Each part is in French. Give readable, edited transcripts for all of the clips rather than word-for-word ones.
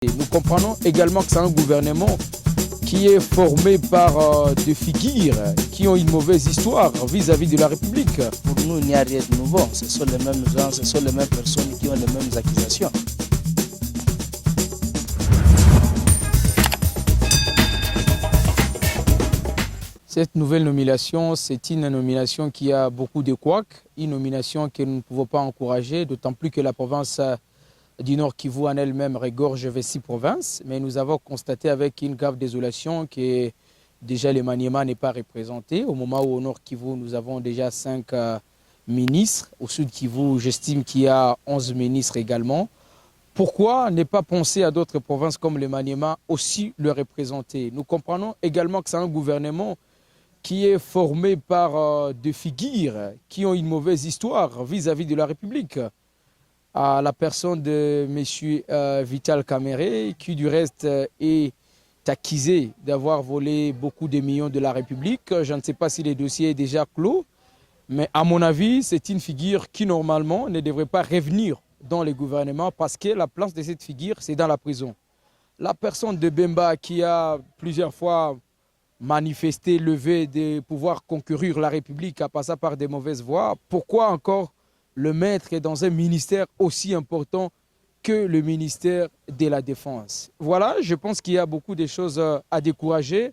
Et nous comprenons également que c'est un gouvernement qui est formé par des figures qui ont une mauvaise histoire vis-à-vis de la République. Pour nous, il n'y a rien de nouveau. Ce sont les mêmes gens, ce sont les mêmes personnes qui ont les mêmes accusations. Cette nouvelle nomination, c'est une nomination qui a beaucoup de couacs, une nomination que nous ne pouvons pas encourager, d'autant plus que la province du Nord Kivu en elle-même regorge 26 provinces, mais nous avons constaté avec une grave désolation que déjà le Maniema n'est pas représenté. Au moment où au Nord Kivu, nous avons déjà 5 ministres. Au Sud Kivu, j'estime qu'il y a 11 ministres également. Pourquoi ne pas penser à d'autres provinces comme le Maniema aussi le représenter? Nous comprenons également que c'est un gouvernement qui est formé par des figures qui ont une mauvaise histoire vis-à-vis de la République. À la personne de M. Vital Kamerhe, qui du reste est accusé d'avoir volé beaucoup de millions de la République. Je ne sais pas si le dossier est déjà clos, mais à mon avis, c'est une figure qui normalement ne devrait pas revenir dans le gouvernement parce que la place de cette figure, c'est dans la prison. La personne de Bemba qui a plusieurs fois manifesté, levé de pouvoir concourir la République à passer par des mauvaises voies, pourquoi encore le mettre dans un ministère aussi important que le ministère de la Défense? Voilà, je pense qu'il y a beaucoup de choses à décourager,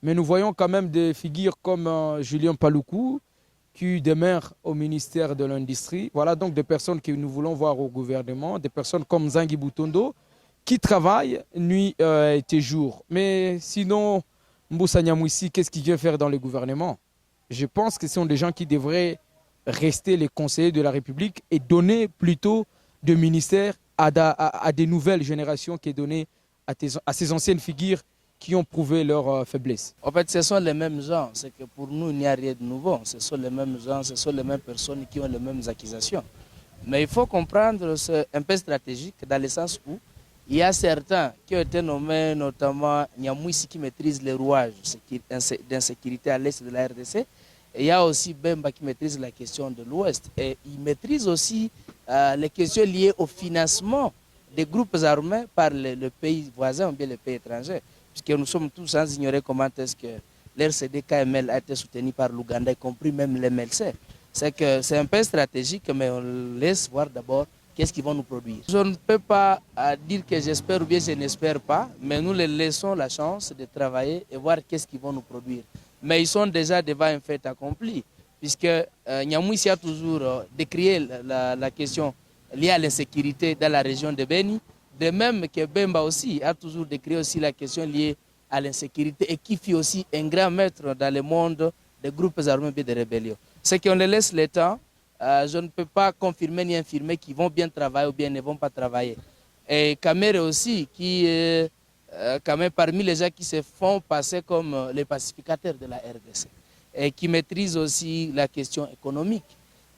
mais nous voyons quand même des figures comme Julien Paluku, qui demeure au ministère de l'Industrie. Voilà donc des personnes que nous voulons voir au gouvernement, des personnes comme Zangi Butondo, qui travaillent nuit et jour. Mais sinon, Mboussa Nyamwisi, qu'est-ce qu'il vient faire dans le gouvernement? Je pense que ce sont des gens qui devraient rester les conseillers de la République et donner plutôt de ministères à des nouvelles générations qui est donné à ces anciennes figures qui ont prouvé leur faiblesse. En fait, ce sont les mêmes gens. C'est que pour nous, il n'y a rien de nouveau. Ce sont les mêmes gens, ce sont les mêmes personnes qui ont les mêmes accusations. Mais il faut comprendre, c'est un peu stratégique dans le sens où il y a certains qui ont été nommés, notamment Nyamwisi qui maîtrise les rouages d'insécurité à l'est de la RDC. Et il y a aussi Bemba qui maîtrise la question de l'Ouest. Et il maîtrise aussi les questions liées au financement des groupes armés par le pays voisin ou bien les pays étrangers. Puisque nous sommes tous sans ignorer comment est-ce que l'RCD-KML a été soutenu par l'Ouganda, y compris même l'MLC. C'est que c'est un peu stratégique, mais on laisse voir d'abord qu'est-ce qu'ils vont nous produire. Je ne peux pas dire que j'espère ou bien je n'espère pas, mais nous les laissons la chance de travailler et voir qu'est-ce qu'ils vont nous produire. Mais ils sont déjà devant un fait accompli, puisque Nyamwisi a toujours décrié la question liée à l'insécurité dans la région de Beni, de même que Bemba aussi a toujours décrit aussi la question liée à l'insécurité et qui fut aussi un grand maître dans le monde des groupes armés et des rébellions. C'est qu'on les laisse le temps. Je ne peux pas confirmer ni infirmer qu'ils vont bien travailler ou bien ne vont pas travailler. Et Kamerhe aussi, qui est quand même parmi les gens qui se font passer comme les pacificateurs de la RDC et qui maîtrisent aussi la question économique.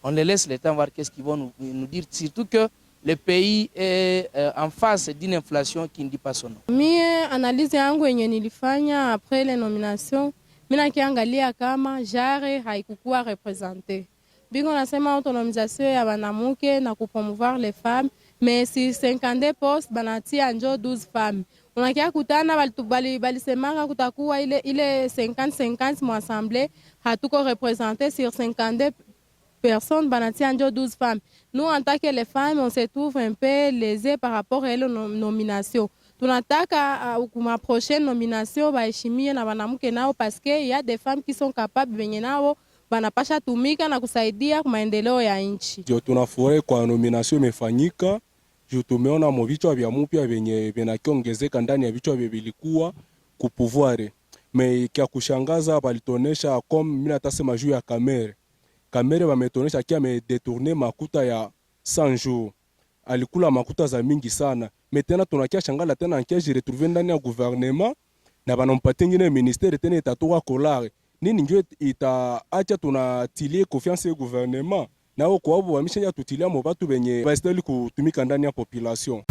On les laisse le temps voir qu'est-ce qu'ils vont nous dire, surtout que le pays est en face d'une inflation qui ne dit pas son nom. Mie analyse yangu yenye nilifanya après les nominations, mina kiangalia kama jare haikukuwa represente. Biko nasema autonomisation ya banamuke na kupromouvoir les femmes, mais si 52 postes banatia njo 12 femmes. Unakia kutana balisemanga kutakuwa ile 50-50 mu assemblée, hatuko representé sur 52 personnes, banatia njo 12 femmes. Nous, en tant que les femmes, on se trouve un peu lésés par rapport à la nomination. Tunataka ma prochaine nomination baheshimie na banamuke nao parce que y a des femmes qui sont capables venye nao banapasha tumika na kusaidia maendeleo ya nchi. Tunafurahi kwa nomination imefanyika. Tumeona mo vichwa vya mpya venye vinakiongezeka ndani ya vichwa vilikuwa kupouvoir. Mais kia kushangaza balitonesha comme mimi natasema juu ya Kamerhe. Kamerhe wametonesha kia amedetourner makuta ya 100 jours. Alikula makuta za mingi sana. Metena tunakia shangala tena ankia jiretrouver ndani ya gouvernement na banampatia ngine ministère tena itatoka kolare. Nini ndio itaacha tunatilie confiance ya gouvernement na wao kwa wao wameshaja tutilia mo batu benye bastali kutumika ndani ya population.